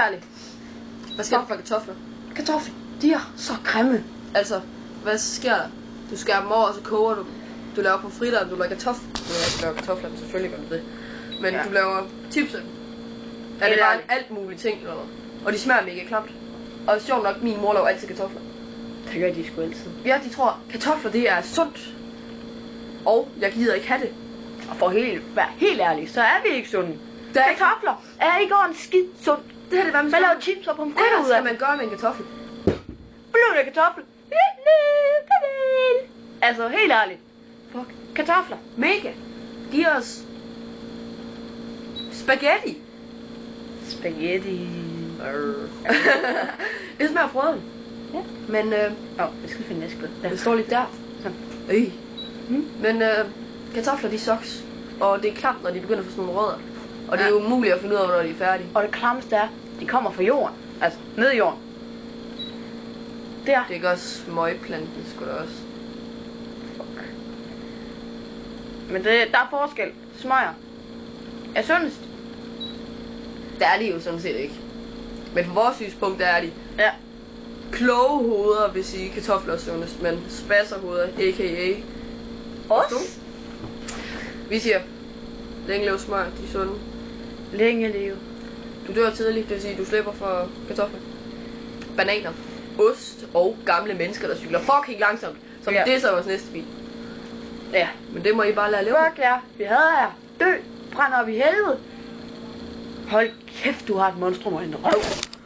ærligt. Hvad sker der for kartofler? Kartofler, de er så grimme. Altså, hvad sker der? Du skærer dem over, og så koger du dem. Du laver pomfritter, du laver kartofler. Du laver kartofler, men selvfølgelig gør du det. Men du laver chips af dem. Er det bare alt muligt ting, eller hvad? Og de smager mega klamt. Og sjovt nok, min mor laver altid kartofler. Det gør de sgu altid. Ja, de tror, kartofler det er sundt. Og jeg gider ikke have det. Og for være helt ærlig, så er vi ikke sunde. Kartofler er ikke en skid sundt. Det her det var med man laver chips og pomfritter ud af. Hvad skal man gøre med en kartoffel? Bløde kartoffel. Altså, helt ærligt. Fuck. Kartofler. Mega. Giv os spaghetti. Spaghetti. Det smager frøden. Ja. Men jeg skal finde næste. det står lige der. Sådan. Men kartofler de sucks. Og det er klamt, når de begynder at få sådan nogle rødder. Og det er jo umuligt at finde ud af, når de er færdige. Og det klammeste er, de kommer fra jorden. Altså, ned i jorden. Der. Det gør smøgplanten sgu da også. Fuck. Men der er forskel. Smøger er sundest. Det er de jo sådan set ikke. Men fra vores synspunkt, der er de. Ja. Kloge hoveder vil sige kartofler er sundest, men spasserhoveder, a.k.a. Os? Vi siger, længe leve smør, de er sunde. Længe leve. Du dør tidligt, det vil sige, du slipper for kartofler. Bananer, ost og gamle mennesker, der cykler fucking langsomt. Som det så vores næste bil. Ja. Men det må I bare lade leve. Fuck ja, vi havde her. Dø, brænd op i helvede. Hold kæft, du har et monstrum og en røv.